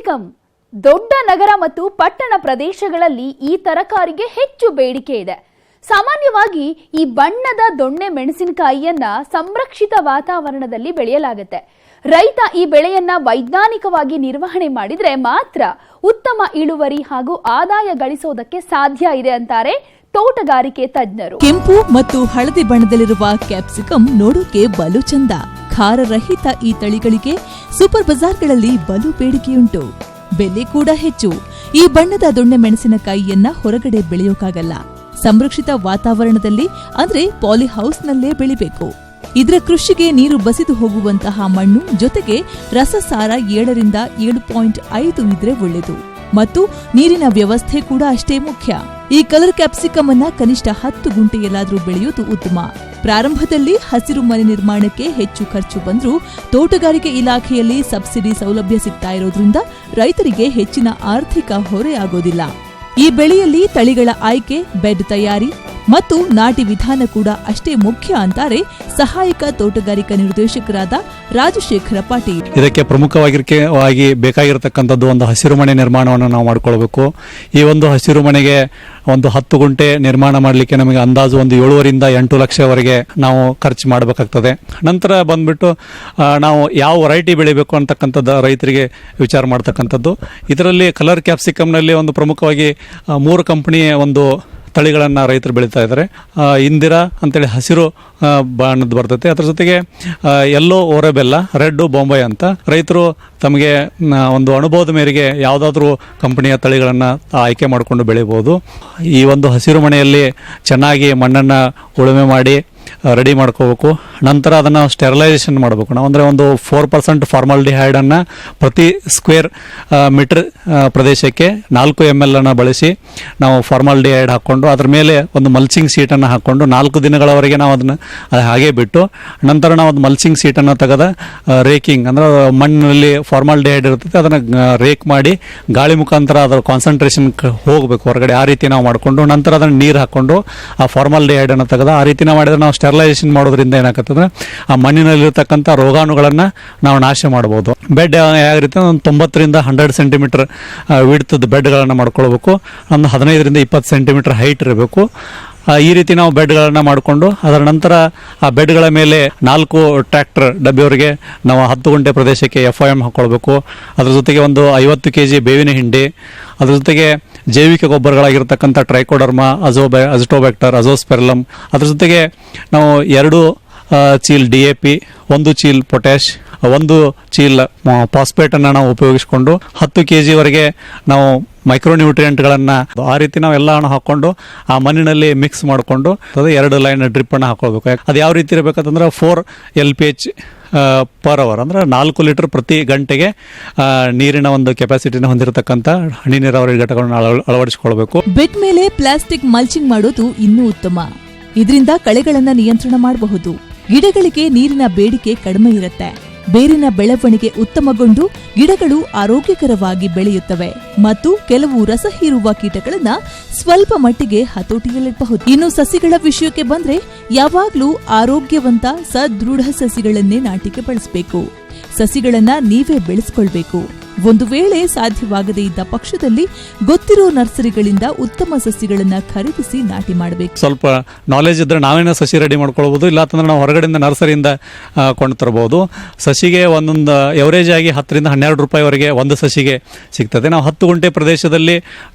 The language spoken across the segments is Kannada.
ಕ್ಯಾಪ್ಸಿಕಮ್ ದೊಡ್ಡ ನಗರ ಮತ್ತು ಪಟ್ಟಣ ಪ್ರದೇಶಗಳಲ್ಲಿ ಈ ತರಕಾರಿಗೆ ಹೆಚ್ಚು ಬೇಡಿಕೆ ಇದೆ. ಸಾಮಾನ್ಯವಾಗಿ ಈ ಬಣ್ಣದ ದೊಣ್ಣೆ ಮೆಣಸಿನಕಾಯಿಯನ್ನ ಸಂರಕ್ಷಿತ ವಾತಾವರಣದಲ್ಲಿ ಬೆಳೆಯಲಾಗುತ್ತೆ. ರೈತ ಈ ಬೆಳೆಯನ್ನ ವೈಜ್ಞಾನಿಕವಾಗಿ ನಿರ್ವಹಣೆ ಮಾಡಿದ್ರೆ ಮಾತ್ರ ಉತ್ತಮ ಇಳುವರಿ ಹಾಗೂ ಆದಾಯ ಗಳಿಸೋದಕ್ಕೆ ಸಾಧ್ಯ ಇದೆ ಅಂತಾರೆ ತೋಟಗಾರಿಕೆ ತಜ್ಞರು. ಕೆಂಪು ಮತ್ತು ಹಳದಿ ಬಣ್ಣದಲ್ಲಿರುವ ಕ್ಯಾಪ್ಸಿಕಮ್ ನೋಡೋಕೆ ಬಲು ಚಂದ. ಖಾರರಹಿತ ಈ ತಳಿಗಳಿಗೆ ಸೂಪರ್ ಬಜಾರ್ಗಳಲ್ಲಿ ಬಲು ಬೇಡಿಕೆಯುಂಟು. ಬೆಲೆ ಕೂಡ ಹೆಚ್ಚು. ಈ ಬಣ್ಣದ ದೊಣ್ಣೆ ಮೆಣಸಿನಕಾಯಿಯನ್ನ ಹೊರಗಡೆ ಬೆಳೆಯೋಕಾಗಲ್ಲ. ಸಂರಕ್ಷಿತ ವಾತಾವರಣದಲ್ಲಿ ಅಂದ್ರೆ ಪಾಲಿಹೌಸ್ನಲ್ಲೇ ಬೆಳಿಬೇಕು. ಇದರ ಕೃಷಿಗೆ ನೀರು ಬಸಿದು ಹೋಗುವಂತಹ ಮಣ್ಣು ಜೊತೆಗೆ ರಸಸಾರ 7ರಿಂದ 7.5 ಇದ್ರೆ ಒಳ್ಳೆಯದು. ಮತ್ತು ನೀರಿನ ವ್ಯವಸ್ಥೆ ಕೂಡ ಅಷ್ಟೇ ಮುಖ್ಯ. ಈ ಕಲರ್ ಕ್ಯಾಪ್ಸಿಕಮ್ ಅನ್ನ ಕನಿಷ್ಠ 10 ಗುಂಟೆಯಲ್ಲಾದ್ರೂ ಬೆಳೆಯೋದು ಉತ್ತಮ. ಪ್ರಾರಂಭದಲ್ಲಿ ಹಸಿರು ಮನೆ ನಿರ್ಮಾಣಕ್ಕೆ ಹೆಚ್ಚು ಖರ್ಚು ಬಂದ್ರೂ ತೋಟಗಾರಿಕೆ ಇಲಾಖೆಯಲ್ಲಿ ಸಬ್ಸಿಡಿ ಸೌಲಭ್ಯ ಸಿಗ್ತಾ ಇರೋದ್ರಿಂದ ರೈತರಿಗೆ ಹೆಚ್ಚಿನ ಆರ್ಥಿಕ ಹೊರೆ ಆಗೋದಿಲ್ಲ. ಈ ಬೆಳೆಯಲ್ಲಿ ತಳಿಗಳ ಆಯ್ಕೆ, ಬೆಡ್ ತಯಾರಿ ಮತ್ತು ನಾಟಿ ವಿಧಾನ ಕೂಡ ಅಷ್ಟೇ ಮುಖ್ಯ ಅಂತಾರೆ ಸಹಾಯಕ ತೋಟಗಾರಿಕಾ ನಿರ್ದೇಶಕರಾದ ರಾಜಶೇಖರ ಪಾಟೀಲ್. ಇದಕ್ಕೆ ಪ್ರಮುಖವಾಗಿ ಬೇಕಾಗಿರತಕ್ಕಂಥದ್ದು ಒಂದು ಹಸಿರು ಮನೆ ನಿರ್ಮಾಣವನ್ನು ನಾವು ಮಾಡಿಕೊಳ್ಬೇಕು. ಈ ಒಂದು ಹಸಿರು ಮನೆಗೆ ಒಂದು 10 ಗುಂಟೆ ನಿರ್ಮಾಣ ಮಾಡಲಿಕ್ಕೆ ನಮಗೆ ಅಂದಾಜು ಒಂದು 7ರಿಂದ 8 ಲಕ್ಷವರೆಗೆ ನಾವು ಖರ್ಚು ಮಾಡಬೇಕಾಗ್ತದೆ. ನಂತರ ಬಂದ್ಬಿಟ್ಟು ನಾವು ಯಾವ ವೆರೈಟಿ ಬೆಳಿಬೇಕು ಅಂತಕ್ಕಂಥದ್ದು ರೈತರಿಗೆ ವಿಚಾರ ಮಾಡ್ತಕ್ಕಂಥದ್ದು. ಇದರಲ್ಲಿ ಕಲರ್ ಕ್ಯಾಪ್ಸಿಕಮ್ನಲ್ಲಿ ಒಂದು ಪ್ರಮುಖವಾಗಿ 3 ಕಂಪನಿಯ ಒಂದು ತಳಿಗಳನ್ನು ರೈತರು ಬೆಳೀತಾ ಇದ್ದಾರೆ. ಇಂದಿರಾ ಅಂತೇಳಿ ಹಸಿರು ಬಣ್ಣದ್ದು ಬರ್ತೈತೆ, ಅದರ ಜೊತೆಗೆ ಯೆಲ್ಲೋ ಓರೆಬೆಲ್ಲ, ರೆಡ್ ಬೊಂಬೈ ಅಂತ ರೈತರು ತಮಗೆ ಒಂದು ಅನುಭವದ ಮೇರೆಗೆ ಯಾವುದಾದ್ರೂ ಕಂಪನಿಯ ತಳಿಗಳನ್ನು ಆಯ್ಕೆ ಮಾಡಿಕೊಂಡು ಬೆಳಿಬೋದು. ಈ ಒಂದು ಹಸಿರು ಮನೆಯಲ್ಲಿ ಚೆನ್ನಾಗಿ ಮಣ್ಣನ್ನು ಉಳುಮೆ ಮಾಡಿ ರೆಡಿ ಮಾಡ್ಕೋಬೇಕು. ನಂತರ ಅದನ್ನು ಸ್ಟೆರಿಲೈಸೇಷನ್ ಮಾಡಬೇಕು. ನಾವು ಅಂದರೆ ಒಂದು 4% ಫಾರ್ಮಾಲ್ಡಿಹೈಡನ್ನು ಪ್ರತಿ ಸ್ಕ್ವೇರ್ ಮೀಟರ್ ಪ್ರದೇಶಕ್ಕೆ 4 ml ಅನ್ನು ಬಳಸಿ ನಾವು ಫಾರ್ಮಾಲ್ಡಿಹೈಡ್ ಹಾಕ್ಕೊಂಡು ಅದರ ಮೇಲೆ ಒಂದು ಮಲ್ಚಿಂಗ್ ಸೀಟನ್ನು ಹಾಕ್ಕೊಂಡು 4 ದಿನಗಳವರೆಗೆ ನಾವು ಅದನ್ನು ಹಾಗೆ ಬಿಟ್ಟು ನಂತರ ನಾವು ಒಂದು ಮಲ್ಚಿಂಗ್ ಸೀಟನ್ನು ತೆಗೆದ ರೇಕಿಂಗ್ ಅಂದರೆ ಮಣ್ಣಿನಲ್ಲಿ ಫಾರ್ಮಾಲ್ಡಿಹೈಡ್ ಇರ್ತದೆ, ಅದನ್ನು ರೇಕ್ ಮಾಡಿ ಗಾಳಿ ಮುಖಾಂತರ ಅದರ ಕಾನ್ಸಂಟ್ರೇಷನ್ ಹೋಗಬೇಕು ಹೊರಗಡೆ. ಆ ರೀತಿ ನಾವು ಮಾಡಿಕೊಂಡು ನಂತರ ಅದನ್ನು ನೀರು ಹಾಕ್ಕೊಂಡು ಆ ಫಾರ್ಮಾಲ್ಡಿಹೈಡನ್ನು ತೆಗೆದ ಆ ರೀತಿ ನಾವು ಮಾಡಿದ್ರೆ ನಾವು ಸ್ಟೆರಿಲೈಸೇಷನ್ ಮಾಡೋದ್ರಿಂದ ಏನಾಗ್ತದೆ ಆ ಮಣ್ಣಿನಲ್ಲಿರ್ತಕ್ಕಂಥ ರೋಗಾಣುಗಳನ್ನು ನಾವು ನಾಶ ಮಾಡಬಹುದು. ಬೆಡ್ ಯಾವ ರೀತಿ ಒಂದು 90ರಿಂದ 100 ಸೆಂಟಿಮೀಟರ್ ವಿಡ್ತದ ಬೆಡ್ಗಳನ್ನು ಮಾಡ್ಕೊಳ್ಬೇಕು. ಒಂದು 15ರಿಂದ 20 ಸೆಂಟಿಮೀಟರ್ ಹೈಟ್ ಇರಬೇಕು. ಈ ರೀತಿ ನಾವು ಬೆಡ್ಗಳನ್ನು ಮಾಡಿಕೊಂಡು ಅದರ ನಂತರ ಆ ಬೆಡ್ಗಳ ಮೇಲೆ 4 ಟ್ರ್ಯಾಕ್ಟರ್ ಡಬ್ಬಿಯವರೆಗೆ ನಾವು 10 ಗುಂಟೆ ಪ್ರದೇಶಕ್ಕೆ FIM ಹಾಕ್ಕೊಳ್ಬೇಕು. ಅದರ ಜೊತೆಗೆ ಒಂದು 50 kg ಬೇವಿನ ಹಿಂಡಿ, ಅದರ ಜೊತೆಗೆ ಜೈವಿಕ ಗೊಬ್ಬರಗಳಾಗಿರ್ತಕ್ಕಂಥ ಟ್ರೈಕೋಡರ್ಮಾ, ಅಜಿಟೋಬ್ಯಾಕ್ಟರ್, ಅಜೋಸ್ಪೆರಲಮ್, ಅದ್ರ ಜೊತೆಗೆ ನಾವು 2 ಚೀಲ DAP, 1 ಚೀಲ ಪೊಟ್ಯಾಶ್, 1 ಚೀಲ ಫಾಸ್ಫೇಟನ್ನು ನಾವು ಉಪಯೋಗಿಸಿಕೊಂಡು 10 kg ನಾವು ಮೈಕ್ರೋನ್ಯೂಟ್ರಿಯೆಂಟ್ಗಳನ್ನು ಆ ರೀತಿ ನಾವು ಎಲ್ಲವನ್ನು ಹಾಕ್ಕೊಂಡು ಆ ಮಣ್ಣಿನಲ್ಲಿ ಮಿಕ್ಸ್ ಮಾಡಿಕೊಂಡು 2 ಲೈನ್ ಡ್ರಿಪ್ಪನ್ನು ಹಾಕೊಳ್ಬೇಕು. ಅದು ಯಾವ ರೀತಿ ಇರಬೇಕಂತಂದ್ರೆ 4 LPH ಪರ್ ಅವರ್ ಅಂದರೆ 4 ಲೀಟರ್ ಪ್ರತಿ ಗಂಟೆಗೆ ನೀರಿನ ಒಂದು ಕೆಪಾಸಿಟಿನ ಹೊಂದಿರತಕ್ಕಂಥ ಹನಿ ನೀರಾವರಿ ಘಟಕಗಳನ್ನು ಅಳವಡಿಸಿಕೊಳ್ಬೇಕು. ಬೆಡ್ ಮೇಲೆ ಪ್ಲಾಸ್ಟಿಕ್ ಮಲ್ಚಿಂಗ್ ಮಾಡೋದು ಇನ್ನೂ ಉತ್ತಮ. ಇದರಿಂದ ಕಳೆಗಳನ್ನ ನಿಯಂತ್ರಣ ಮಾಡಬಹುದು. ಗಿಡಗಳಿಗೆ ನೀರಿನ ಬೇಡಿಕೆ ಕಡಿಮೆ ಇರುತ್ತೆ. ಬೇರಿನ ಬೆಳವಣಿಗೆ ಉತ್ತಮಗೊಂಡು ಗಿಡಗಳು ಆರೋಗ್ಯಕರವಾಗಿ ಬೆಳೆಯುತ್ತವೆ ಮತ್ತು ಕೆಲವು ರಸ ಹೀರುವ ಕೀಟಗಳನ್ನ ಸ್ವಲ್ಪ ಮಟ್ಟಿಗೆ ಹತೋಟಿಯಲ್ಲಿಡಬಹುದು. ಇನ್ನು ಸಸಿಗಳ ವಿಷಯಕ್ಕೆ ಬಂದ್ರೆ ಯಾವಾಗ್ಲೂ ಆರೋಗ್ಯವಂತ ಸದೃಢ ಸಸಿಗಳನ್ನೇ ನಾಟಿಗೆ ಬಳಸಬೇಕು. ಸಸಿಗಳನ್ನ ನೀವೇ ಬೆಳೆಸಿಕೊಳ್ಬೇಕು. ಒಂದು ವೇಳೆ ಸಾಧ್ಯವಾಗದೇ ಇದ್ದ ಪಕ್ಷದಲ್ಲಿ ಗೊತ್ತಿರೋ ನರ್ಸರಿಗಳಿಂದ ಉತ್ತಮ ಸಸಿಗಳನ್ನ ಖರೀದಿಸಿ ನಾಟಿ ಮಾಡಬೇಕು. ಸ್ವಲ್ಪ ನಾಲೆಜ್ ಇದ್ರೆ ನಾವೇನೋ ಸಸಿ ರೆಡಿ ಮಾಡ್ಕೊಳ್ಬಹುದು, ಇಲ್ಲ ಅಂತಂದ್ರೆ ನಾವು ಹೊರಗಡೆಯಿಂದ ನರ್ಸರಿಯಿಂದ ಕೊಂಡು ತರಬಹುದು. ಸಸಿಗೆ ಒಂದೊಂದು ಎವರೇಜ್ ಆಗಿ 10ರಿಂದ 12 ರೂಪಾಯಿವರೆಗೆ ಒಂದು ಸಸಿಗೆ ಸಿಗ್ತದೆ. ನಾವು 10 ಗುಂಟೆ ಪ್ರದೇಶದಲ್ಲಿ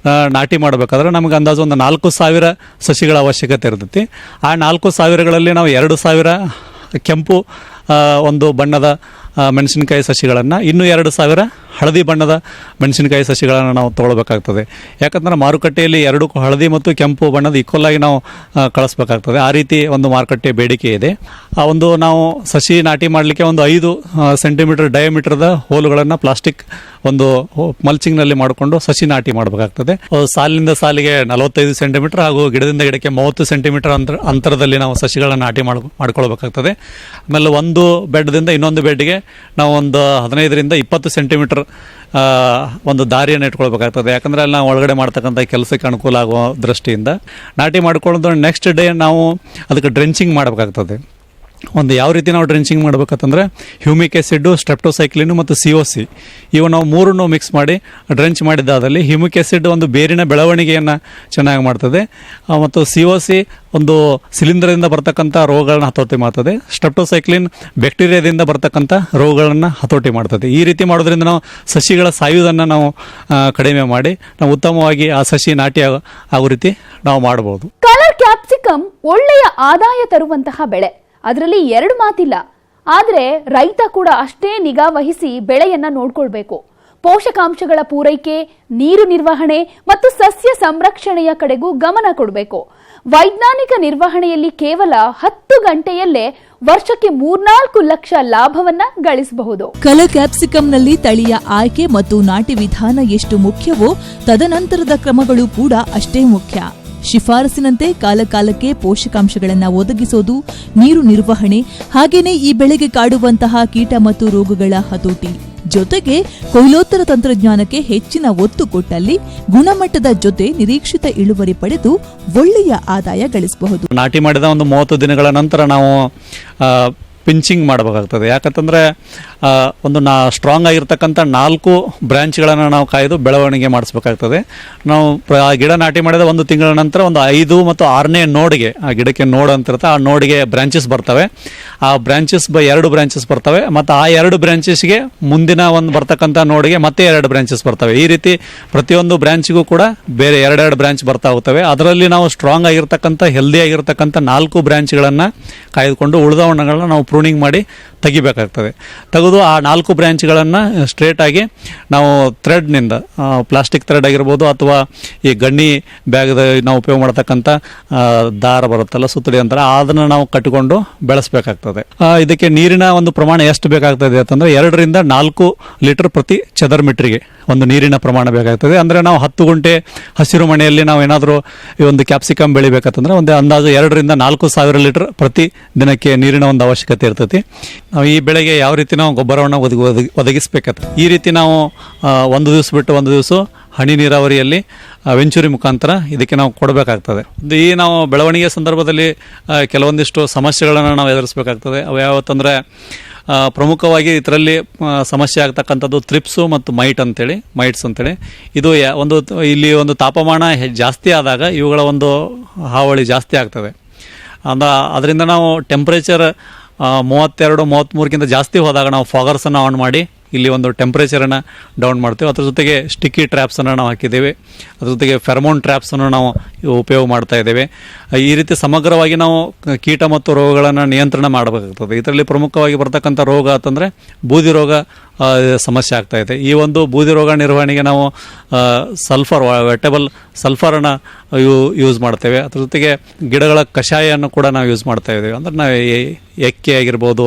ನಾಟಿ ಮಾಡಬೇಕಾದ್ರೆ ನಮಗೆ ಅಂದಾಜು ಒಂದು 4,000 ಸಸಿಗಳ ಅವಶ್ಯಕತೆ ಇರ್ತೈತಿ. ಆ 4,000ಗಳಲ್ಲಿ ನಾವು 2,000 ಕೆಂಪು ಒಂದು ಬಣ್ಣದ ಮೆಣಸಿನಕಾಯಿ ಸಸಿಗಳನ್ನು, ಇನ್ನೂ 2,000 ಹಳದಿ ಬಣ್ಣದ ಮೆಣಸಿನಕಾಯಿ ಸಸಿಗಳನ್ನು ನಾವು ತೊಗೊಳ್ಬೇಕಾಗ್ತದೆ. ಯಾಕಂದ್ರೆ ಮಾರುಕಟ್ಟೆಯಲ್ಲಿ 2 ಹಳದಿ ಮತ್ತು ಕೆಂಪು ಬಣ್ಣದ ಈಕ್ವಲ್ ಆಗಿ ನಾವು ಕಳಿಸ್ಬೇಕಾಗ್ತದೆ. ಆ ರೀತಿ ಒಂದು ಮಾರುಕಟ್ಟೆ ಬೇಡಿಕೆ ಇದೆ. ಆ ಒಂದು ನಾವು ಸಸಿ ನಾಟಿ ಮಾಡಲಿಕ್ಕೆ ಒಂದು 5 ಸೆಂಟಿಮೀಟರ್ ಡಯಾಮೀಟರ್ದ ಹೋಲುಗಳನ್ನು ಪ್ಲಾಸ್ಟಿಕ್ ಒಂದು ಮಲ್ಚಿಂಗ್ನಲ್ಲಿ ಮಾಡಿಕೊಂಡು ಸಸಿ ನಾಟಿ ಮಾಡಬೇಕಾಗ್ತದೆ. ಸಾಲಿನಿಂದ ಸಾಲಿಗೆ 45 ಸೆಂಟಿಮೀಟರ್ ಹಾಗೂ ಗಿಡದಿಂದ ಗಿಡಕ್ಕೆ 30 ಸೆಂಟಿಮೀಟರ್ ಅಂತರದಲ್ಲಿ ನಾವು ಸಸಿಗಳನ್ನು ನಾಟಿ ಮಾಡ್ಕೊಳ್ಬೇಕಾಗ್ತದೆ. ಆಮೇಲೆ ಒಂದು ಬೆಡ್ದಿಂದ ಇನ್ನೊಂದು ಬೆಡ್ಗೆ ನಾವು ಒಂದು 15ರಿಂದ 20 ಸೆಂಟಿಮೀಟರ್ ಒಂದು ದಾರಿಯನ್ನು ಇಟ್ಕೊಳ್ಬೇಕಾಗ್ತದೆ. ಯಾಕಂದರೆ ಅಲ್ಲಿ ನಾವು ಒಳಗಡೆ ಮಾಡ್ತಕ್ಕಂಥ ಕೆಲಸಕ್ಕೆ ಅನುಕೂಲ ಆಗುವ ದೃಷ್ಟಿಯಿಂದ ನಾಟಿ ಮಾಡ್ಕೊಳ್ಳೋದು. ನೆಕ್ಸ್ಟ್ ಡೇ ನಾವು ಅದಕ್ಕೆ ಡ್ರೆಂಚಿಂಗ್ ಮಾಡಬೇಕಾಗ್ತದೆ. ಒಂದು ಯಾವ ರೀತಿ ನಾವು ಡ್ರೆಂಚಿಂಗ್ ಮಾಡ್ಬೇಕಂತಂದ್ರೆ ಹ್ಯೂಮಿಕ್ ಆಸಿಡ್, ಸ್ಟ್ರೆಪ್ಟೋಸೈಕ್ಲಿನ್ ಮತ್ತು COC ಇವು ನಾವು ಮೂರನ್ನು ಮಿಕ್ಸ್ ಮಾಡಿ ಡ್ರೆಂಚ್ ಮಾಡಿದ್ದಾದಲ್ಲಿ ಹ್ಯೂಮಿಕ್ ಆಸಿಡ್ ಒಂದು ಬೇರಿನ ಬೆಳವಣಿಗೆಯನ್ನು ಚೆನ್ನಾಗಿ ಮಾಡ್ತದೆ ಮತ್ತು COC ಒಂದು ಶಿಲೀಂಧ್ರದಿಂದ ಬರ್ತಕ್ಕಂಥ ರೋಗಗಳನ್ನ ಹತೋಟಿ ಮಾಡ್ತದೆ. ಸ್ಟ್ರೆಪ್ಟೋಸೈಕ್ಲಿನ್ ಬ್ಯಾಕ್ಟೀರಿಯಾದಿಂದ ಬರ್ತಕ್ಕಂಥ ರೋಗಗಳನ್ನು ಹತೋಟಿ ಮಾಡ್ತದೆ. ಈ ರೀತಿ ಮಾಡೋದ್ರಿಂದ ನಾವು ಸಸಿಗಳ ಸಾಯುವುದನ್ನು ನಾವು ಕಡಿಮೆ ಮಾಡಿ ನಾವು ಉತ್ತಮವಾಗಿ ಆ ಸಸಿ ನಾಟಿ ಆಗೋ ರೀತಿ ನಾವು ಮಾಡಬಹುದು. ಕಲರ್ ಕ್ಯಾಪ್ಸಿಕಮ್ ಒಳ್ಳೆಯ ಆದಾಯ ತರುವಂತಹ ಬೆಳೆ, ಅದರಲ್ಲಿ ಎರಡು ಮಾತಿಲ್ಲ. ಆದರೆ ರೈತ ಕೂಡ ಅಷ್ಟೇ ನಿಗಾ ವಹಿಸಿ ಬೆಳೆಯನ್ನ ನೋಡ್ಕೊಳ್ಬೇಕು. ಪೋಷಕಾಂಶಗಳ ಪೂರೈಕೆ, ನೀರು ನಿರ್ವಹಣೆ ಮತ್ತು ಸಸ್ಯ ಸಂರಕ್ಷಣೆಯ ಕಡೆಗೂ ಗಮನ ಕೊಡಬೇಕು. ವೈಜ್ಞಾನಿಕ ನಿರ್ವಹಣೆಯಲ್ಲಿ ಕೇವಲ 10 ಗಂಟೆಯಲ್ಲೇ ವರ್ಷಕ್ಕೆ 3-4 ಲಕ್ಷ ಲಾಭವನ್ನ ಗಳಿಸಬಹುದು. ಕಲರ್ ಕ್ಯಾಪ್ಸಿಕಂನಲ್ಲಿ ತಳಿಯ ಆಯ್ಕೆ ಮತ್ತು ನಾಟಿ ವಿಧಾನ ಎಷ್ಟು ಮುಖ್ಯವೋ ತದನಂತರದ ಕ್ರಮಗಳು ಕೂಡ ಅಷ್ಟೇ ಮುಖ್ಯ. ಶಿಫಾರಸಿನಂತೆ ಕಾಲಕಾಲಕ್ಕೆ ಪೋಷಕಾಂಶಗಳನ್ನು ಒದಗಿಸೋದು, ನೀರು ನಿರ್ವಹಣೆ, ಹಾಗೇನೇ ಈ ಬೆಳೆಗೆ ಕಾಡುವಂತಹ ಕೀಟ ಮತ್ತು ರೋಗಗಳ ಹತೋಟಿ, ಜೊತೆಗೆ ಕೊಯ್ಲೋತ್ತರ ತಂತ್ರಜ್ಞಾನಕ್ಕೆ ಹೆಚ್ಚಿನ ಒತ್ತು ಕೊಟ್ಟಲ್ಲಿ ಗುಣಮಟ್ಟದ ಜೊತೆ ನಿರೀಕ್ಷಿತ ಇಳುವರಿ ಪಡೆದು ಒಳ್ಳೆಯ ಆದಾಯ ಗಳಿಸಬಹುದು. ನಾಟಿ ಮಾಡಿದ ಒಂದು 30 ದಿನಗಳ ನಂತರ ನಾವು ಪಿಂಚಿಂಗ್ ಮಾಡಬೇಕಾಗ್ತದೆ. ಯಾಕಂತಂದರೆ ಒಂದು ಸ್ಟ್ರಾಂಗ್ ಆಗಿರ್ತಕ್ಕಂಥ 4 ಬ್ರಾಂಚ್ಗಳನ್ನು ನಾವು ಕಾಯ್ದು ಬೆಳವಣಿಗೆ ಮಾಡಿಸ್ಬೇಕಾಗ್ತದೆ. ನಾವು ಆ ಗಿಡ ನಾಟಿ ಮಾಡಿದ 1 ತಿಂಗಳ ನಂತರ ಒಂದು 5 ಮತ್ತು 6ನೇ ನೋಡ್ಗೆ, ಆ ಗಿಡಕ್ಕೆ ನೋಡ್ ಅಂತ ಇರುತ್ತೆ, ಆ ನೋಡ್ಗೆ ಬ್ರಾಂಚಸ್ ಬರ್ತವೆ. ಆ ಬ್ರಾಂಚಸ್ 2 ಬ್ರಾಂಚಸ್ ಬರ್ತವೆ ಮತ್ತು ಆ 2 ಬ್ರಾಂಚಸ್ಗೆ ಮುಂದಿನ ಒಂದು ಬರ್ತಕ್ಕಂಥ ನೋಡ್ಗೆ ಮತ್ತೆ 2 ಬ್ರಾಂಚಸ್ ಬರ್ತವೆ. ಈ ರೀತಿ ಪ್ರತಿಯೊಂದು ಬ್ರಾಂಚ್ಗೂ ಕೂಡ ಬೇರೆ 2 ಬ್ರಾಂಚ್ ಬರ್ತಾ ಹೋಗ್ತವೆ. ಅದರಲ್ಲಿ ನಾವು ಸ್ಟ್ರಾಂಗ್ ಆಗಿರ್ತಕ್ಕಂಥ ಹೆಲ್ದಿ ಆಗಿರ್ತಕ್ಕಂಥ 4 ಬ್ರಾಂಚ್ಗಳನ್ನು ಕಾಯ್ದುಕೊಂಡು ಉಳಿದವಣ್ಣಗಳನ್ನ ನಾವು ಪ್ರೂನಿಂಗ್ ಮಾಡಿ ತೆಗಿಬೇಕಾಗ್ತದೆ. ತೆಗೆದು ಆ 4 ಬ್ರಾಂಚ್ಗಳನ್ನು ಸ್ಟ್ರೇಟ್ ಆಗಿ ನಾವು ಥ್ರೆಡ್ನಿಂದ, ಪ್ಲಾಸ್ಟಿಕ್ ಥ್ರೆಡ್ ಆಗಿರ್ಬೋದು ಅಥವಾ ಈ ಗಣ್ಣಿ ಬ್ಯಾಗ್ದ ನಾವು ಉಪಯೋಗ ಮಾಡ್ತಕ್ಕಂಥ ದಾರ ಬರುತ್ತಲ್ಲ, ಸುತ್ತಡಿ ಅಂತಾರೆ, ಅದನ್ನು ನಾವು ಕಟ್ಟಿಕೊಂಡು ಬೆಳೆಸಬೇಕಾಗ್ತದೆ. ಇದಕ್ಕೆ ನೀರಿನ ಒಂದು ಪ್ರಮಾಣ ಎಷ್ಟು ಬೇಕಾಗ್ತದೆ ಅಂತಂದರೆ 2 ರಿಂದ 4 ಲೀಟರ್ ಪ್ರತಿ ಚದರ್ ಮೀಟರ್ಗೆ ಒಂದು ನೀರಿನ ಪ್ರಮಾಣ ಬೇಕಾಗ್ತದೆ. ಅಂದರೆ ನಾವು 10 ಗುಂಟೆ ಹಸಿರು ಮನೆಯಲ್ಲಿ ನಾವು ಏನಾದರೂ ಈ ಒಂದು ಕ್ಯಾಪ್ಸಿಕಮ್ ಬೆಳಿಬೇಕಂತಂದ್ರೆ ಒಂದು ಅಂದಾಜು 2 ರಿಂದ 4 ಸಾವಿರ ಲೀಟರ್ ಪ್ರತಿ ದಿನಕ್ಕೆ ನೀರಿನ ಒಂದು ಅವಶ್ಯಕತೆ ಇರ್ತೈತಿ. ನಾವು ಈ ಬೆಳೆಗೆ ಯಾವ ರೀತಿ ನಾವು ಗೊಬ್ಬರವನ್ನು ಒದಗಿಸಬೇಕಾಗ್ತದೆ, ಈ ರೀತಿ ನಾವು ಒಂದು ದಿವಸ ಬಿಟ್ಟು ಒಂದು ದಿವಸ ಹನಿ ನೀರಾವರಿಯಲ್ಲಿ ವೆಂಚುರಿ ಮುಖಾಂತರ ಇದಕ್ಕೆ ನಾವು ಕೊಡಬೇಕಾಗ್ತದೆ. ಈ ನಾವು ಬೆಳವಣಿಗೆ ಸಂದರ್ಭದಲ್ಲಿ ಕೆಲವೊಂದಿಷ್ಟು ಸಮಸ್ಯೆಗಳನ್ನು ನಾವು ಎದುರಿಸಬೇಕಾಗ್ತದೆ. ಅವು ಯಾವತ್ತಂದರೆ ಪ್ರಮುಖವಾಗಿ ಇದರಲ್ಲಿ ಸಮಸ್ಯೆ ಆಗ್ತಕ್ಕಂಥದ್ದು ಥ್ರಿಪ್ಸು ಮತ್ತು ಮೈಟ್ಸ್ ಅಂತೇಳಿ. ಇದು ಇಲ್ಲಿ ಒಂದು ತಾಪಮಾನ ಜಾಸ್ತಿ ಆದಾಗ ಇವುಗಳ ಒಂದು ಹಾವಳಿ ಜಾಸ್ತಿ ಆಗ್ತದೆ. ಅದರಿಂದ ನಾವು ಟೆಂಪ್ರೇಚರ್ 32-33ಕ್ಕಿಂತ ಜಾಸ್ತಿ ಹೋದಾಗ ನಾವು ಫಾಗರ್ಸನ್ನು ಆನ್ ಮಾಡಿ ಇಲ್ಲಿ ಒಂದು ಟೆಂಪ್ರೇಚರನ್ನು ಡೌನ್ ಮಾಡ್ತೇವೆ. ಅದ್ರ ಜೊತೆಗೆ ಸ್ಟಿಕ್ಕಿ ಟ್ರ್ಯಾಪ್ಸನ್ನು ನಾವು ಹಾಕಿದ್ದೇವೆ. ಅದ್ರ ಜೊತೆಗೆ ಫೆರ್ಮೋನ್ ಟ್ರ್ಯಾಪ್ಸನ್ನು ನಾವು ಉಪಯೋಗ ಮಾಡ್ತಾ ಇದ್ದೇವೆ. ಈ ರೀತಿ ಸಮಗ್ರವಾಗಿ ನಾವು ಕೀಟ ಮತ್ತು ರೋಗಗಳನ್ನು ನಿಯಂತ್ರಣ ಮಾಡಬೇಕಾಗ್ತದೆ. ಇದರಲ್ಲಿ ಪ್ರಮುಖವಾಗಿ ಬರ್ತಕ್ಕಂಥ ರೋಗ ಅಂತಂದರೆ ಬೂದಿ ರೋಗ ಸಮಸ್ಯೆ ಆಗ್ತಾ ಇದೆ. ಈ ಒಂದು ಬೂದಿ ರೋಗ ನಿರ್ವಹಣೆಗೆ ನಾವು ವೆಟೇಬಲ್ ಸಲ್ಫರನ್ನು ಯೂಸ್ ಮಾಡ್ತೇವೆ. ಅದ್ರ ಜೊತೆಗೆ ಗಿಡಗಳ ಕಷಾಯವನ್ನು ಕೂಡ ನಾವು ಯೂಸ್ ಮಾಡ್ತಾ ಇದ್ದೇವೆ. ಅಂದರೆ ನಾವು ಎಕ್ಕೆ ಆಗಿರ್ಬೋದು,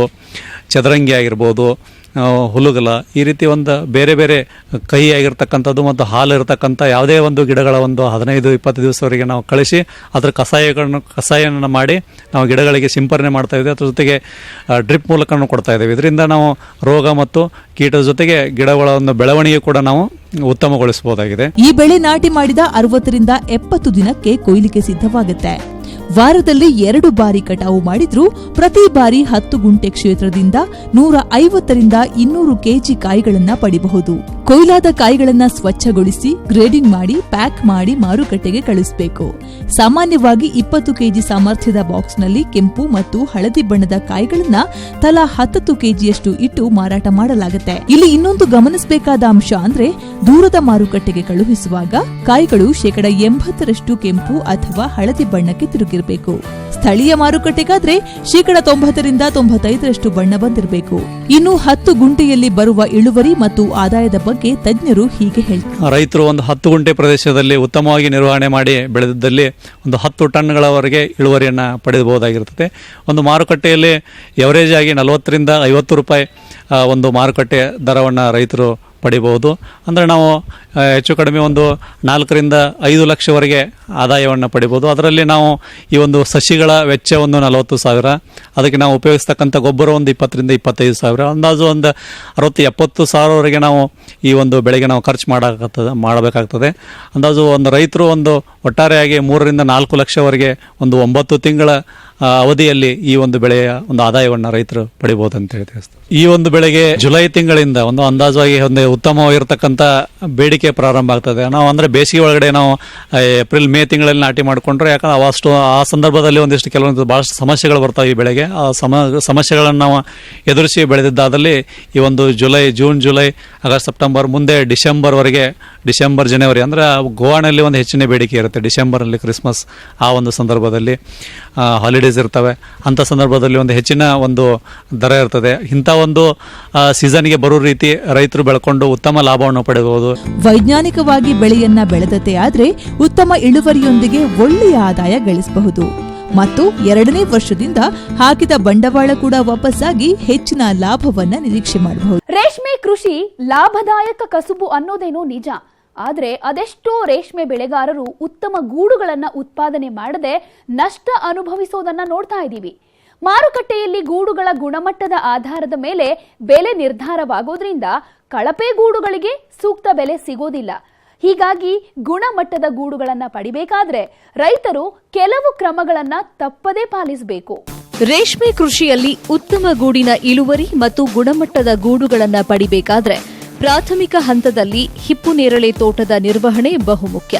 ಚದರಂಗಿ ಆಗಿರ್ಬೋದು, ಹುಳುಗಲ, ಈ ರೀತಿ ಒಂದು ಬೇರೆ ಬೇರೆ ಕಹಿ ಆಗಿರ್ತಕ್ಕಂಥದ್ದು ಮತ್ತು ಹಾಲು ಇರತಕ್ಕಂಥ ಯಾವುದೇ ಒಂದು ಗಿಡಗಳ ಒಂದು 15-20 ದಿವಸವರೆಗೆ ನಾವು ಕಳಿಸಿ ಅದರ ಕಷಾಯವನ್ನು ಮಾಡಿ ನಾವು ಗಿಡಗಳಿಗೆ ಸಿಂಪರಣೆ ಮಾಡ್ತಾ ಇದ್ದೇವೆ. ಅದ್ರ ಜೊತೆಗೆ ಡ್ರಿಪ್ ಮೂಲಕ ಕೊಡ್ತಾ ಇದ್ದೇವೆ. ಇದರಿಂದ ನಾವು ರೋಗ ಮತ್ತು ಕೀಟದ ಜೊತೆಗೆ ಗಿಡಗಳ ಒಂದು ಬೆಳವಣಿಗೆ ಕೂಡ ನಾವು ಉತ್ತಮಗೊಳಿಸಬಹುದಾಗಿದೆ. ಈ ಬೆಳೆ ನಾಟಿ ಮಾಡಿದ 60 ರಿಂದ 70 ದಿನಕ್ಕೆ ಕೊಯ್ಲಿಗೆ ಸಿದ್ಧವಾಗುತ್ತೆ. ವಾರದಲ್ಲಿ 2 ಬಾರಿ ಕಟಾವು ಮಾಡಿದ್ರೂ ಪ್ರತಿ ಬಾರಿ 10 ಗುಂಟೆ ಕ್ಷೇತ್ರದಿಂದ 150 ರಿಂದ 200 ಕೆಜಿ ಕಾಯಿಗಳನ್ನ ಪಡಿಬಹುದು. ಕೊಯ್ಲಾದ ಕಾಯಿಗಳನ್ನ ಸ್ವಚ್ಛಗೊಳಿಸಿ ಗ್ರೇಡಿಂಗ್ ಮಾಡಿ ಪ್ಯಾಕ್ ಮಾಡಿ ಮಾರುಕಟ್ಟೆಗೆ ಕಳಿಸಬೇಕು. ಸಾಮಾನ್ಯವಾಗಿ 20 ಕೆಜಿ ಸಾಮರ್ಥ್ಯದ ಬಾಕ್ಸ್ನಲ್ಲಿ ಕೆಂಪು ಮತ್ತು ಹಳದಿ ಬಣ್ಣದ ಕಾಯಿಗಳನ್ನ ತಲಾ 10 ಕೆಜಿಯಷ್ಟು ಇಟ್ಟು ಮಾರಾಟ ಮಾಡಲಾಗುತ್ತೆ. ಇಲ್ಲಿ ಇನ್ನೊಂದು ಗಮನಿಸಬೇಕಾದ ಅಂಶ ಅಂದ್ರೆ ದೂರದ ಮಾರುಕಟ್ಟೆಗೆ ಕಳುಹಿಸುವಾಗ ಕಾಯಿಗಳು 80% ಕೆಂಪು ಅಥವಾ ಹಳದಿ ಬಣ್ಣಕ್ಕೆ ತಿರುಗಿರಬೇಕು. ಸ್ಥಳೀಯ ಮಾರುಕಟ್ಟೆಗಾದ್ರೆ 90% ರಿಂದ 95% ಬಣ್ಣ ಬಂದಿರಬೇಕು. ಇನ್ನು 10 ಗುಂಟೆಯಲ್ಲಿ ಬರುವ ಇಳುವರಿ ಮತ್ತು ಆದಾಯದ ಬಗ್ಗೆ ತಜ್ಞರು ಹೀಗೆ ಹೇಳ್ತಾರೆ. ರೈತರು ಒಂದು 10 ಗುಂಟೆ ಪ್ರದೇಶದಲ್ಲಿ ಉತ್ತಮವಾಗಿ ನಿರ್ವಹಣೆ ಮಾಡಿ ಬೆಳೆದಿದ್ದಲ್ಲಿ ಒಂದು 10 ಟನ್ಗಳವರೆಗೆ ಇಳುವರಿಯನ್ನು ಪಡೆಯಬಹುದಾಗಿರುತ್ತದೆ. ಒಂದು ಮಾರುಕಟ್ಟೆಯಲ್ಲಿ ಎವರೇಜ್ ಆಗಿ 40 ರಿಂದ 50 ರೂಪಾಯಿ ಒಂದು ಮಾರುಕಟ್ಟೆ ದರವನ್ನು ರೈತರು ಪಡಿಬಹುದು. ಅಂದರೆ ನಾವು ಹೆಚ್ಚು ಕಡಿಮೆ ಒಂದು 4 ರಿಂದ 5 ಲಕ್ಷವರೆಗೆ ಆದಾಯವನ್ನು ಪಡಿಬೋದು. ಅದರಲ್ಲಿ ನಾವು ಈ ಒಂದು ಸಸಿಗಳ ವೆಚ್ಚ ಒಂದು 40,000, ಅದಕ್ಕೆ ನಾವು ಉಪಯೋಗಿಸ್ತಕ್ಕಂಥ ಗೊಬ್ಬರ ಒಂದು 20 ರಿಂದ 25,000, ಅಂದಾಜು ಒಂದು 60-70 ಸಾವಿರವರೆಗೆ ನಾವು ಈ ಒಂದು ಬೆಳೆಗೆ ನಾವು ಖರ್ಚು ಮಾಡಬೇಕಾಗ್ತದೆ. ಅಂದಾಜು ಒಂದು ರೈತರು ಒಂದು ಒಟ್ಟಾರೆಯಾಗಿ 3 ರಿಂದ 4 ಲಕ್ಷವರೆಗೆ ಒಂದು 9 ತಿಂಗಳ ಅವಧಿಯಲ್ಲಿ ಈ ಒಂದು ಬೆಳೆಯ ಒಂದು ಆದಾಯವನ್ನು ರೈತರು ಪಡಿಬಹುದು ಅಂತ ಹೇಳಿ ತಿಳಿಸ್ತಾರೆ. ಈ ಒಂದು ಬೆಳೆಗೆ ಜುಲೈ ತಿಂಗಳಿಂದ ಒಂದು ಅಂದಾಜಾಗಿ ಒಂದು ಉತ್ತಮವಾಗಿರ್ತಕ್ಕಂಥ ಬೇಡಿಕೆ ಪ್ರಾರಂಭ ಆಗ್ತದೆ. ನಾವು ಅಂದ್ರೆ ಬೇಸಿಗೆ ಒಳಗಡೆ ನಾವು ಏಪ್ರಿಲ್ ಮೇ ತಿಂಗಳಲ್ಲಿ ನಾಟಿ ಮಾಡಿಕೊಂಡ್ರೆ, ಯಾಕಂದ್ರೆ ಅವಷ್ಟು ಆ ಸಂದರ್ಭದಲ್ಲಿ ಒಂದಿಷ್ಟು ಕೆಲವೊಂದು ಬಹಳಷ್ಟು ಸಮಸ್ಯೆಗಳು ಬರ್ತಾವೆ ಈ ಬೆಳೆಗೆ. ಆ ಸಮಸ್ಯೆಗಳನ್ನು ನಾವು ಎದುರಿಸಿ ಬೆಳೆದಿದ್ದಾದಲ್ಲಿ ಈ ಒಂದು ಜೂನ್ ಜುಲೈ ಆಗಸ್ಟ್ ಸೆಪ್ಟೆಂಬರ್ ಮುಂದೆ ಡಿಸೆಂಬರ್ ಜನವರಿ ಅಂದ್ರೆ ಗೋವಾನಲ್ಲಿ ಒಂದು ಹೆಚ್ಚಿನ ಬೇಡಿಕೆ ಇರುತ್ತೆ. ಡಿಸೆಂಬರಲ್ಲಿ ಕ್ರಿಸ್ಮಸ್ ಆ ಒಂದು ಸಂದರ್ಭದಲ್ಲಿ ಹಾಲಿಡೇಸ್ ಇರ್ತವೆ. ಅಂಥ ಸಂದರ್ಭದಲ್ಲಿ ಒಂದು ಹೆಚ್ಚಿನ ಒಂದು ದರ ಇರ್ತದೆ. ಇಂಥ ಒಂದು ಸೀಸನ್ಗೆ ಬರೋ ರೀತಿ ರೈತರು ಬೆಳ್ಕೊಂಡು ಉತ್ತಮ ಲಾಭವನ್ನು ಪಡೆಯಬಹುದು. ವೈಜ್ಞಾನಿಕವಾಗಿ ಬೆಳೆಯನ್ನ ಬೆಳೆದತೆ ಆದ್ರೆ ಉತ್ತಮ ಇಳುವರಿಯೊಂದಿಗೆ ಒಳ್ಳೆಯ ಆದಾಯ ಗಳಿಸಬಹುದು ಮತ್ತು 2ನೇ ವರ್ಷದಿಂದ ಹಾಕಿದ ಬಂಡವಾಳ ಕೂಡ ವಾಪಸ್ಸಾಗಿ ಹೆಚ್ಚಿನ ಲಾಭವನ್ನ ನಿರೀಕ್ಷೆ ಮಾಡಬಹುದು. ರೇಷ್ಮೆ ಕೃಷಿ ಲಾಭದಾಯಕ ಕಸುಬು ಅನ್ನೋದೇನೋ ನಿಜ. ಆದ್ರೆ ಅದೆಷ್ಟೋ ರೇಷ್ಮೆ ಬೆಳೆಗಾರರು ಉತ್ತಮ ಗೂಡುಗಳನ್ನ ಉತ್ಪಾದನೆ ಮಾಡದೆ ನಷ್ಟ ಅನುಭವಿಸೋದನ್ನ ನೋಡ್ತಾ ಇದ್ದೀವಿ. ಮಾರುಕಟ್ಟೆಯಲ್ಲಿ ಗೂಡುಗಳ ಗುಣಮಟ್ಟದ ಆಧಾರದ ಮೇಲೆ ಬೆಲೆ ನಿರ್ಧಾರವಾಗೋದ್ರಿಂದ ಕಳಪೆ ಗೂಡುಗಳಿಗೆ ಸೂಕ್ತ ಬೆಲೆ ಸಿಗೋದಿಲ್ಲ. ಹೀಗಾಗಿ ಗುಣಮಟ್ಟದ ಗೂಡುಗಳನ್ನ ಪಡಿಬೇಕಾದ್ರೆ ರೈತರು ಕೆಲವು ಕ್ರಮಗಳನ್ನ ತಪ್ಪದೇ ಪಾಲಿಸಬೇಕು. ರೇಷ್ಮೆ ಕೃಷಿಯಲ್ಲಿ ಉತ್ತಮ ಗೂಡಿನ ಇಳುವರಿ ಮತ್ತು ಗುಣಮಟ್ಟದ ಗೂಡುಗಳನ್ನ ಪಡಿಬೇಕಾದ್ರೆ ಪ್ರಾಥಮಿಕ ಹಂತದಲ್ಲಿ ಹಿಪ್ಪು ನೇರಳೆ ತೋಟದ ನಿರ್ವಹಣೆ ಬಹುಮುಖ್ಯ.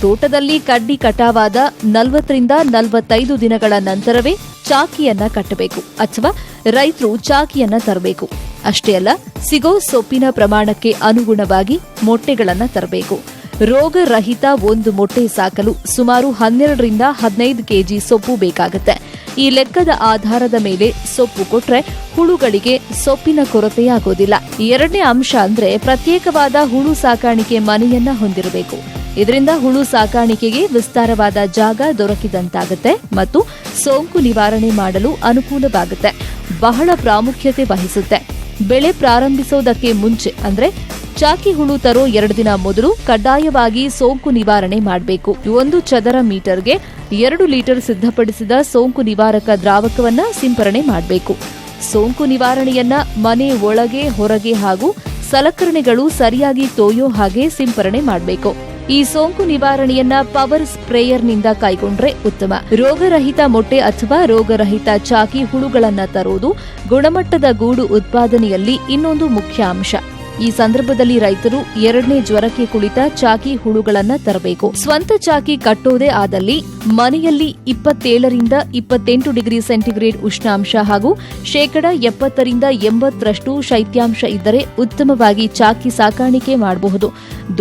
ತೋಟದಲ್ಲಿ ಕಡ್ಡಿ ಕಟಾವಾದ 40ರಿಂದ 45 ದಿನಗಳ ನಂತರವೇ ಚಾಕಿಯನ್ನ ಕಟ್ಟಬೇಕು ಅಥವಾ ರೈತರು ಚಾಕಿಯನ್ನ ತರಬೇಕು. ಅಷ್ಟೇ ಅಲ್ಲ, ಸಿಗೋ ಸೊಪ್ಪಿನ ಪ್ರಮಾಣಕ್ಕೆ ಅನುಗುಣವಾಗಿ ಮೊಟ್ಟೆಗಳನ್ನ ತರಬೇಕು. ರೋಗರಹಿತ ಒಂದು ಮೊಟ್ಟೆ ಸಾಕಲು ಸುಮಾರು 12ರಿಂದ 15 ಕೆಜಿ ಸೊಪ್ಪು ಬೇಕಾಗುತ್ತೆ. ಈ ಲೆಕ್ಕದ ಆಧಾರದ ಮೇಲೆ ಸೊಪ್ಪು ಕೊಟ್ರೆ ಹುಳುಗಳಿಗೆ ಸೊಪ್ಪಿನ ಕೊರತೆಯಾಗೋದಿಲ್ಲ. 2ನೇ ಅಂಶ ಅಂದ್ರೆ ಪ್ರತ್ಯೇಕವಾದ ಹುಳು ಸಾಕಾಣಿಕೆ ಮನೆಯನ್ನ ಹೊಂದಿರಬೇಕು. ಇದರಿಂದ ಹುಳು ಸಾಕಾಣಿಕೆಗೆ ವಿಸ್ತಾರವಾದ ಜಾಗ ದೊರಕಿದಂತಾಗುತ್ತೆ ಮತ್ತು ಸೋಂಕು ನಿವಾರಣೆ ಮಾಡಲು ಅನುಕೂಲವಾಗುತ್ತೆ. ಬಹಳ ಪ್ರಾಮುಖ್ಯತೆ ವಹಿಸುತ್ತೆ. ಬೆಳೆ ಪ್ರಾರಂಭಿಸೋದಕ್ಕೆ ಮುಂಚೆ ಅಂದ್ರೆ ಚಾಕಿ ಹುಳು ತರೋ 2 ದಿನ ಮೊದಲು ಕಡ್ಡಾಯವಾಗಿ ಸೋಂಕು ನಿವಾರಣೆ ಮಾಡಬೇಕು. 1 ಚದರ ಮೀಟರ್ಗೆ 2 ಲೀಟರ್ ಸಿದ್ಧಪಡಿಸಿದ ಸೋಂಕು ನಿವಾರಕ ದ್ರಾವಕವನ್ನ ಸಿಂಪರಣೆ ಮಾಡಬೇಕು. ಸೋಂಕು ನಿವಾರಣೆಯನ್ನ ಮನೆ ಒಳಗೆ ಹೊರಗೆ ಹಾಗೂ ಸಲಕರಣೆಗಳು ಸರಿಯಾಗಿ ತೋಯೋ ಹಾಗೆ ಸಿಂಪರಣೆ ಮಾಡಬೇಕು. ಈ ಸೋಂಕು ನಿವಾರಣೆಯನ್ನ ಪವರ್ ಸ್ಪ್ರೇಯರ್ನಿಂದ ಕೈಗೊಂಡ್ರೆ ಉತ್ತಮ. ರೋಗರಹಿತ ಮೊಟ್ಟೆ ಅಥವಾ ರೋಗರಹಿತ ಚಾಕಿ ಹುಳುಗಳನ್ನ ತರುವುದು ಗುಣಮಟ್ಟದ ಗೂಡು ಉತ್ಪಾದನೆಯಲ್ಲಿ ಇನ್ನೊಂದು ಮುಖ್ಯ ಅಂಶ. ಈ ಸಂದರ್ಭದಲ್ಲಿ ರೈತರು 2ನೇ ಜ್ವರಕ್ಕೆ ಕುಳಿತ ಚಾಕಿ ಹುಳುಗಳನ್ನ ತರಬೇಕು. ಸ್ವಂತ ಚಾಕಿ ಕಟ್ಟೋದೇ ಆದಲ್ಲಿ ಮನೆಯಲ್ಲಿ 27ರಿಂದ 28 ಡಿಗ್ರಿ ಸೆಂಟಿಗ್ರೇಡ್ ಉಷ್ಣಾಂಶ ಹಾಗೂ 70% 80% ಶೈತ್ಯಾಂಶ ಇದ್ದರೆ ಉತ್ತಮವಾಗಿ ಚಾಕಿ ಸಾಕಾಣಿಕೆ ಮಾಡಬಹುದು.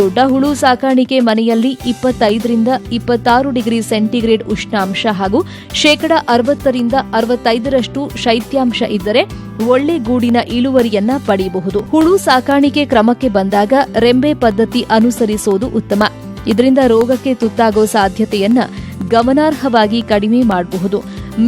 ದೊಡ್ಡ ಹುಳು ಸಾಕಾಣಿಕೆ ಮನೆಯಲ್ಲಿ 25ರಿಂದ 26 ಡಿಗ್ರಿ ಸೆಂಟಿಗ್ರೇಡ್ ಉಷ್ಣಾಂಶ ಹಾಗೂ 60% 65% ಶೈತ್ಯಾಂಶ ಇದ್ದರೆ ಒಳ್ಳೆ ಗೂಡಿನ ಇಳುವರಿಯನ್ನ ಪಡೆಯಬಹುದು. ಹುಳು ಸಾಕಾಣಿಕೆ ಕ್ರಮಕ್ಕೆ ಬಂದಾಗ ರೆಂಬೆ ಪದ್ಧತಿ ಅನುಸರಿಸುವುದು ಉತ್ತಮ. ಇದರಿಂದ ರೋಗಕ್ಕೆ ತುತ್ತಾಗೋ ಸಾಧ್ಯತೆಯನ್ನ ಗಮನಾರ್ಹವಾಗಿ ಕಡಿಮೆ ಮಾಡಬಹುದು.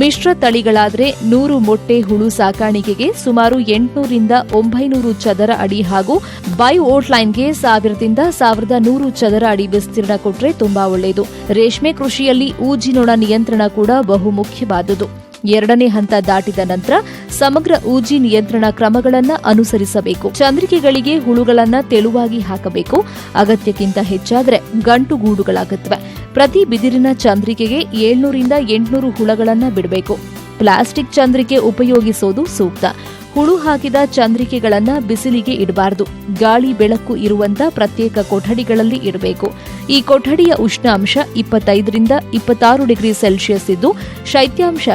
ಮಿಶ್ರ ತಳಿಗಳಾದ್ರೆ 100 ಮೊಟ್ಟೆ ಹುಳು ಸಾಕಾಣಿಕೆಗೆ ಸುಮಾರು 800ರಿಂದ 900 ಚದರ ಅಡಿ ಹಾಗೂ ಬಯೋಟ್ಲೈನ್ಗೆ 1000ರಿಂದ 1100 ಚದರ ಅಡಿ ವಿಸ್ತೀರ್ಣ ಕೊಟ್ರೆ ತುಂಬಾ ಒಳ್ಳೆಯದು. ರೇಷ್ಮೆ ಕೃಷಿಯಲ್ಲಿ ಊಜಿನೊಣ ನಿಯಂತ್ರಣ ಕೂಡ ಬಹುಮುಖ್ಯವಾದುದು. 2ನೇ ಹಂತ ದಾಟಿದ ನಂತರ ಸಮಗ್ರ ಊಜಿ ನಿಯಂತ್ರಣ ಕ್ರಮಗಳನ್ನು ಅನುಸರಿಸಬೇಕು. ಚಂದ್ರಿಕೆಗಳಿಗೆ ಹುಳುಗಳನ್ನ ತೆಳುವಾಗಿ ಹಾಕಬೇಕು. ಅಗತ್ಯಕ್ಕಿಂತ ಹೆಚ್ಚಾದರೆ ಗಂಟು ಗೂಡುಗಳಾಗುತ್ತವೆ. ಪ್ರತಿ ಬಿದಿರಿನ ಚಂದ್ರಿಕೆಗೆ 700ರಿಂದ 800 ಹುಳಗಳನ್ನ ಬಿಡಬೇಕು. ಪ್ಲಾಸ್ಟಿಕ್ ಚಂದ್ರಿಕೆ ಉಪಯೋಗಿಸೋದು ಸೂಕ್ತ. ಹುಳು ಹಾಕಿದ ಚಂದ್ರಿಕೆಗಳನ್ನ ಬಿಸಿಲಿಗೆ ಇಡಬಾರದು. ಗಾಳಿ ಬೆಳಕು ಇರುವಂತ ಪ್ರತ್ಯೇಕ ಕೊಠಡಿಗಳಲ್ಲಿ ಇಡಬೇಕು. ಈ ಕೊಠಡಿಯ ಉಷ್ಣಾಂಶ 25ರಿಂದ 26 ಡಿಗ್ರಿ ಸೆಲ್ಸಿಯಸ್ ಇದ್ದು ಶೈತ್ಯಾಂಶ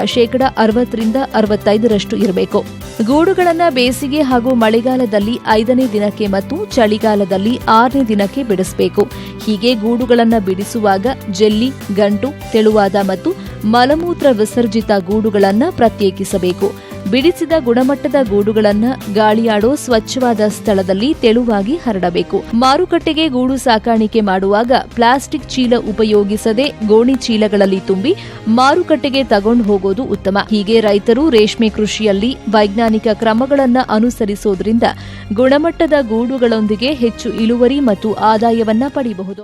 60ರಿಂದ 65% ಇರಬೇಕು. ಗೂಡುಗಳನ್ನ ಬೇಸಿಗೆ ಹಾಗೂ ಮಳೆಗಾಲದಲ್ಲಿ 5ನೇ ದಿನಕ್ಕೆ ಮತ್ತು ಚಳಿಗಾಲದಲ್ಲಿ 6ನೇ ದಿನಕ್ಕೆ ಬಿಡಿಸಬೇಕು. ಹೀಗೆ ಗೂಡುಗಳನ್ನ ಬಿಡಿಸುವಾಗ ಜೆಲ್ಲಿ, ಗಂಟು, ತೆಳುವಾದ ಮತ್ತು ಮಲಮೂತ್ರ ವಿಸರ್ಜಿತ ಗೂಡುಗಳನ್ನ ಪ್ರತ್ಯೇಕಿಸಬೇಕು. ಬಿಡಿಸಿದ ಗುಣಮಟ್ಟದ ಗೂಡುಗಳನ್ನ ಗಾಳಿಯಾಡೋ ಸ್ವಚ್ಛವಾದ ಸ್ಥಳದಲ್ಲಿ ತೆಳುವಾಗಿ ಹರಡಬೇಕು. ಮಾರುಕಟ್ಟೆಗೆ ಗೂಡು ಸಾಕಾಣಿಕೆ ಮಾಡುವಾಗ ಪ್ಲಾಸ್ಟಿಕ್ ಚೀಲ ಉಪಯೋಗಿಸದೆ ಗೋಣಿ ಚೀಲಗಳಲ್ಲಿ ತುಂಬಿ ಮಾರುಕಟ್ಟೆಗೆ ತಗೊಂಡು ಹೋಗೋದು ಉತ್ತಮ. ಹೀಗೆ ರೈತರು ರೇಷ್ಮೆ ಕೃಷಿಯಲ್ಲಿ ವೈಜ್ಞಾನಿಕ ಕ್ರಮಗಳನ್ನ ಅನುಸರಿಸೋದ್ರಿಂದ ಗುಣಮಟ್ಟದ ಗೂಡುಗಳೊಂದಿಗೆ ಹೆಚ್ಚು ಇಳುವರಿ ಮತ್ತು ಆದಾಯವನ್ನ ಪಡೆಯಬಹುದು.